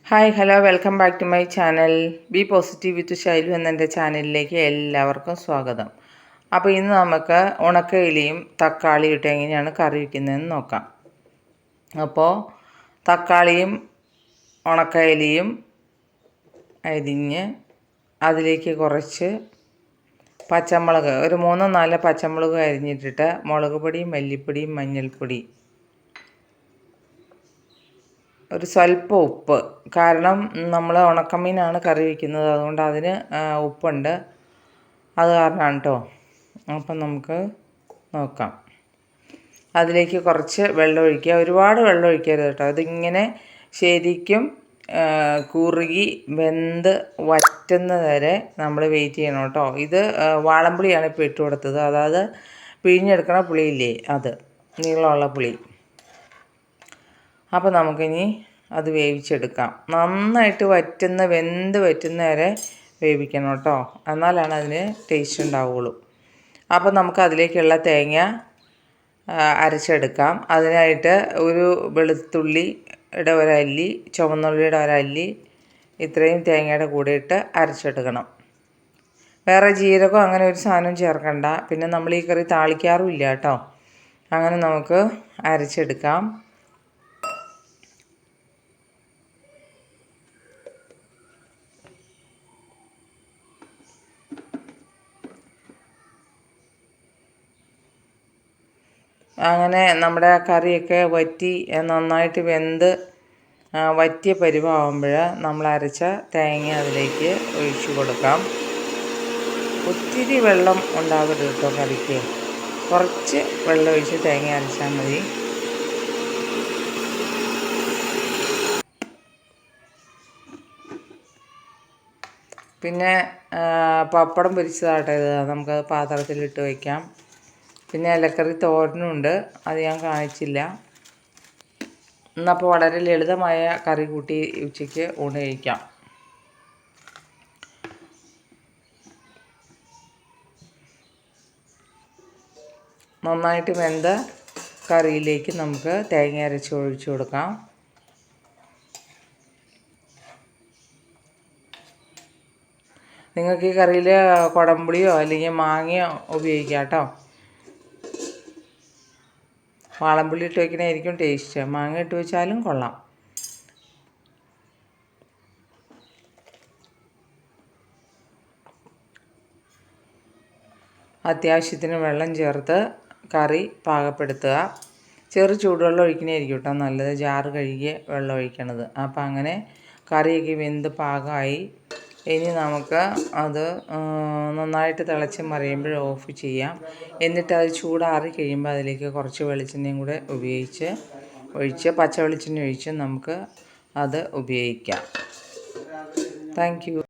Hi hello welcome back to my channel be positive with Shailu എന്നെൻ്റെ ചാനലിലേക്ക് എല്ലാവർക്കും സ്വാഗതം. അപ്പോൾ ഇന്ന് നമുക്ക് ഉണക്കയിലയും തക്കാളിയും ഇട്ട് എങ്ങനെയാണ് കറി വയ്ക്കുന്നതെന്ന് നോക്കാം. അപ്പോൾ തക്കാളിയും ഉണക്കയിലയും അരിഞ്ഞ് അതിലേക്ക് കുറച്ച് പച്ചമുളക് ഒരു 3-4 പച്ചമുളക് അരിഞ്ഞിട്ടിട്ട് മുളക് പൊടി, മല്ലിപ്പൊടി, മഞ്ഞൾപ്പൊടി, ഒരു സ്വല്പം ഉപ്പ്. കാരണം നമ്മൾ ഉണക്കമീനാണ് കറി വയ്ക്കുന്നത്, അതുകൊണ്ട് അതിന് ഉപ്പുണ്ട്. അത് കാരണമാണ് കേട്ടോ. അപ്പം നമുക്ക് നോക്കാം. അതിലേക്ക് കുറച്ച് വെള്ളം ഒഴിക്കുക. ഒരുപാട് വെള്ളം ഒഴിക്കരുത് കേട്ടോ. അതിങ്ങനെ ശരിക്കും കുറുകി വെന്ത് വറ്റുന്നത് വരെ നമ്മൾ വെയിറ്റ് ചെയ്യണം കേട്ടോ. ഇത് വാളംപുളിയാണ് ഇപ്പോൾ ഇട്ട് കൊടുത്തത്. അതായത് പിഴിഞ്ഞെടുക്കണ പുളിയില്ലേ, അത് നീളമുള്ള പുളി. അപ്പോൾ നമുക്കിനി അത് വേവിച്ചെടുക്കാം. നന്നായിട്ട് വെന്ത് വറ്റുന്ന വരെ വേവിക്കണം കേട്ടോ. എന്നാലാണ് അതിന് ടേസ്റ്റ് ഉണ്ടാവുള്ളൂ. അപ്പോൾ നമുക്ക് അതിലേക്കുള്ള തേങ്ങ അരച്ചെടുക്കാം. അതിനായിട്ട് ഒരു വെളുത്തുള്ളിയുടെ ഒരല്ലി, ചുവന്നുള്ളിയുടെ ഒരല്ലി, ഇത്രയും തേങ്ങയുടെ കൂടെ ഇട്ട് അരച്ചെടുക്കണം. വേറെ ജീരകം അങ്ങനെ ഒരു സാധനം ചേർക്കണ്ട. പിന്നെ നമ്മൾ ഈ കറി താളിക്കാറും ഇല്ല കേട്ടോ. അങ്ങനെ നമുക്ക് അരച്ചെടുക്കാം. അങ്ങനെ നമ്മുടെ കറിയൊക്കെ വറ്റി നന്നായിട്ട് വെന്ത് വറ്റിയ പരുവമാകുമ്പോൾ നമ്മൾ അരച്ച തേങ്ങ അതിലേക്ക് ഒഴിച്ചു കൊടുക്കാം. ഒത്തിരി വെള്ളം ഉണ്ടാവരുത് കേട്ടോ കറിക്ക്. കുറച്ച് വെള്ളം ഒഴിച്ച് തേങ്ങ അരച്ചാൽ മതി. പിന്നെ പപ്പടം പൊരിച്ചതാട്ടെ ഇത്. നമുക്കത് പാത്രത്തിലിട്ട് വയ്ക്കാം. പിന്നെ ഇലക്കറി തോരനുണ്ട്, അത് ഞാൻ കാണിച്ചില്ല. എന്നപ്പോൾ വളരെ ലളിതമായ കറി കൂട്ടി ഉച്ചയ്ക്ക് ഊണ് കഴിക്കാം. നന്നായിട്ട് വെന്ത കറിയിലേക്ക് നമുക്ക് തേങ്ങ അരച്ച് ഒഴിച്ചു കൊടുക്കാം. നിങ്ങൾക്ക് ഈ കറിയിൽ കുടംപുളിയോ അല്ലെങ്കിൽ മാങ്ങയോ ഉപയോഗിക്കാം കേട്ടോ. വാളംപുളി ഇട്ട് വയ്ക്കണമായിരിക്കും ടേസ്റ്റ്. മാങ്ങ ഇട്ട് വെച്ചാലും കൊള്ളാം. അത്യാവശ്യത്തിന് വെള്ളം ചേർത്ത് കറി പാകപ്പെടുത്തുക. ചെറു ചൂടുവെള്ളം ഒഴിക്കണമായിരിക്കും കേട്ടോ നല്ലത്, ജാറ് കഴുകിയ വെള്ളം ഒഴിക്കണത്. അപ്പം അങ്ങനെ കറിയൊക്കെ വെന്ത് പാകമായി. ഇനി നമുക്ക് അത് നന്നായിട്ട് തിളച്ച് മറിയുമ്പോൾ ഓഫ് ചെയ്യാം. എന്നിട്ട് അത് ചൂടാറി കഴിയുമ്പോൾ അതിലേക്ക് കുറച്ച് വെളിച്ചെണ്ണയും കൂടെ ഒഴിച്ച് പച്ച വെളിച്ചെണ്ണ ഒഴിച്ച് നമുക്ക് അത് ഉപയോഗിക്കാം. Thank you.